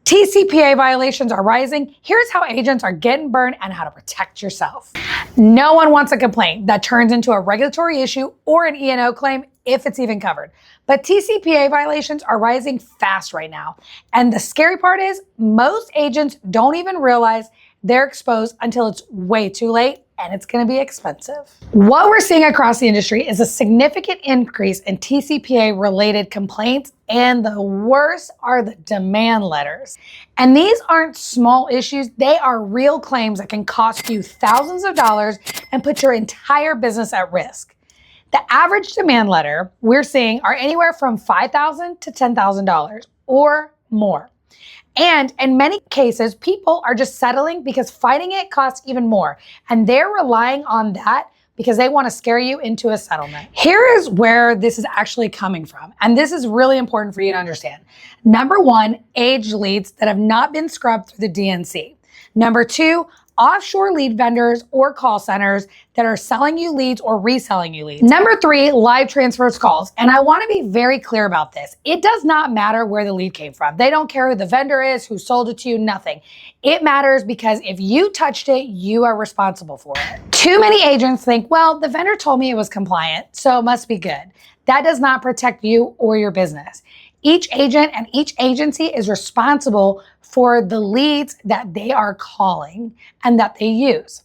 TCPA violations are rising. Here's how agents are getting burned and how to protect yourself. No one wants a complaint that turns into a regulatory issue or an E&O claim if it's even covered. But TCPA violations are rising fast right now. And the scary part is most agents don't even realize they're exposed until it's way too late, and it's going to be expensive. What we're seeing across the industry is a significant increase in TCPA related complaints, and the worst are the demand letters. And these aren't small issues, they are real claims that can cost you thousands of dollars and put your entire business at risk. The average demand letter we're seeing are anywhere from $5,000 to $10,000 or more. And in many cases, people are just settling because fighting it costs even more. And they're relying on that because they want to scare you into a settlement. Here is where this is actually coming from. And this is really important for you to understand. Number one, aged leads that have not been scrubbed through the DNC. Number two, offshore lead vendors or call centers that are selling you leads or reselling you leads. Number three, live transfers calls. And I want to be very clear about this. It does not matter where the lead came from. They don't care who the vendor is, who sold it to you, nothing. It matters because if you touched it, you are responsible for it. Too many agents think, well, the vendor told me it was compliant, so it must be good. That does not protect you or your business. Each agent and each agency is responsible for the leads that they are calling and that they use.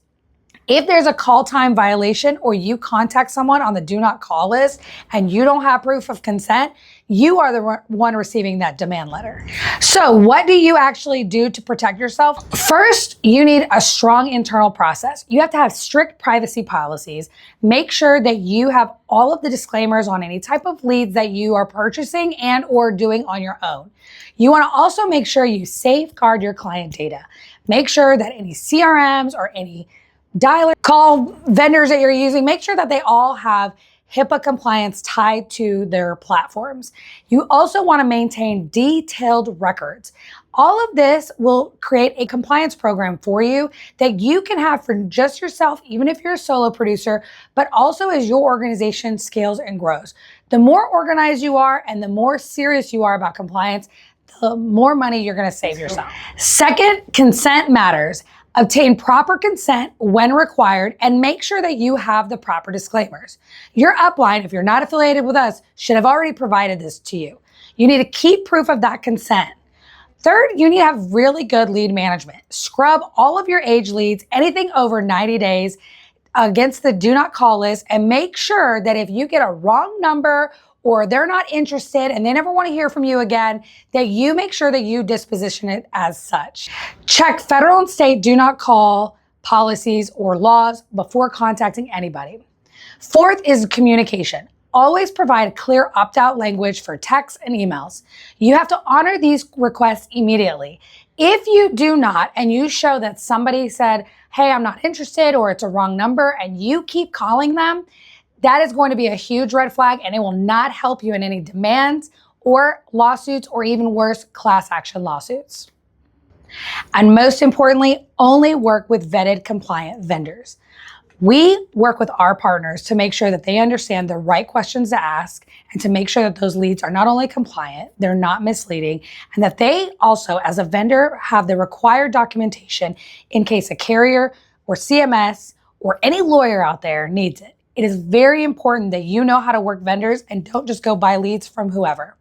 If there's a call time violation or you contact someone on the do not call list and you don't have proof of consent, you are the one receiving that demand letter. So what do you actually do to protect yourself? First, you need a strong internal process. You have to have strict privacy policies. Make sure that you have all of the disclaimers on any type of leads that you are purchasing and or doing on your own. You want to also make sure you safeguard your client data. Make sure that any CRMs or any dialer call vendors that you're using, make sure that they all have HIPAA compliance tied to their platforms. You also want to maintain detailed records. All of this will create a compliance program for you that you can have for just yourself, even if you're a solo producer, but also as your organization scales and grows. The more organized you are and the more serious you are about compliance, the more money you're going to save yourself. Second, consent matters. Obtain proper consent when required and make sure that you have the proper disclaimers. Your upline, if you're not affiliated with us, should have already provided this to you. You need to keep proof of that consent. Third, you need to have really good lead management. Scrub all of your age leads, anything over 90 days against the do not call list, and make sure that if you get a wrong number or they're not interested and they never want to hear from you again, that you make sure that you disposition it as such. Check federal and state do not call policies or laws before contacting anybody. Fourth is communication. Always provide clear opt-out language for texts and emails. You have to honor these requests immediately. If you do not, and you show that somebody said, hey, I'm not interested, or it's a wrong number, and you keep calling them, that is going to be a huge red flag, and it will not help you in any demands or lawsuits, or even worse, class action lawsuits. And most importantly, only work with vetted compliant vendors. We work with our partners to make sure that they understand the right questions to ask and to make sure that those leads are not only compliant, they're not misleading, and that they also, as a vendor, have the required documentation in case a carrier or CMS or any lawyer out there needs it. It is very important that you know how to work vendors and don't just go buy leads from whoever.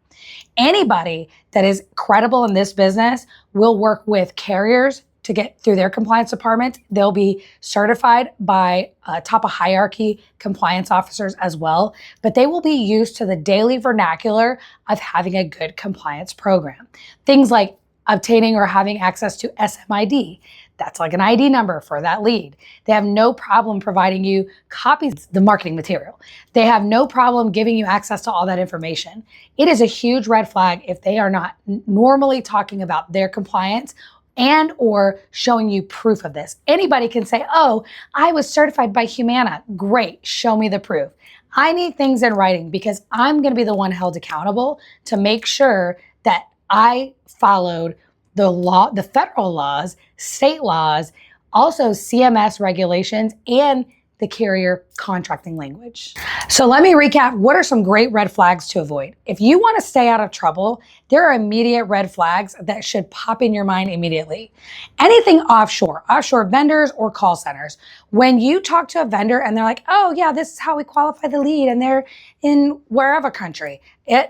Anybody that is credible in this business will work with carriers to get through their compliance department. They'll be certified by top of hierarchy compliance officers as well, but they will be used to the daily vernacular of having a good compliance program. Things like obtaining or having access to SMID. That's like an ID number for that lead. They have no problem providing you copies of the marketing material. They have no problem giving you access to all that information. It is a huge red flag if they are not normally talking about their compliance and or showing you proof of this. Anybody can say, oh, I was certified by Humana. Great, show me the proof. I need things in writing because I'm gonna be the one held accountable to make sure that I followed the law, the federal laws, state laws, also CMS regulations, and the carrier contracting language. So let me recap. What are some great red flags to avoid? If you want to stay out of trouble, there are immediate red flags that should pop in your mind immediately. Anything offshore vendors or call centers. When you talk to a vendor and they're like, oh yeah, this is how we qualify the lead and they're in wherever country.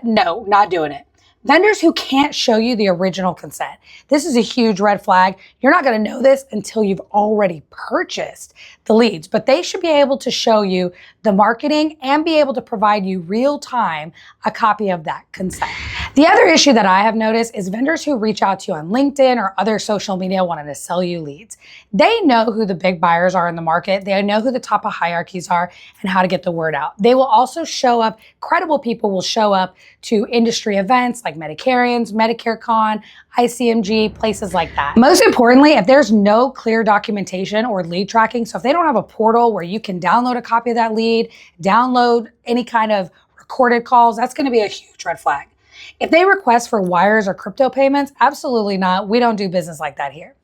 No, not doing it. Vendors who can't show you the original consent. This is a huge red flag. You're not going to know this until you've already purchased the leads, but they should be able to show you the marketing and be able to provide you real time a copy of that consent. The other issue that I have noticed is vendors who reach out to you on LinkedIn or other social media wanting to sell you leads. They know who the big buyers are in the market. They know who the top of hierarchies are and how to get the word out. They will also show up, credible people will show up to industry events like Medicarians, Medicare Con, ICMG, places like that. Most importantly, if there's no clear documentation or lead tracking, so if they don't have a portal where you can download a copy of that lead, download any kind of recorded calls, that's going to be a huge red flag. If they request for wires or crypto payments, absolutely not. We don't do business like that here.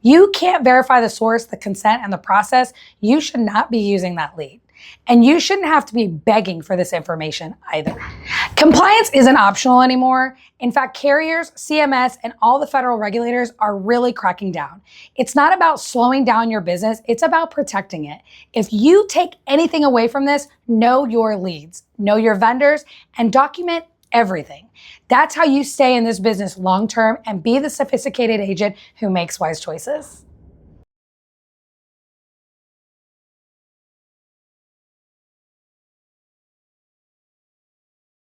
You can't verify the source, the consent, and the process. You should not be using that lead. And you shouldn't have to be begging for this information either. Compliance isn't optional anymore. In fact, carriers, CMS, and all the federal regulators are really cracking down. It's not about slowing down your business, it's about protecting it. If you take anything away from this, know your leads, know your vendors, and document everything. That's how you stay in this business long term and be the sophisticated agent who makes wise choices.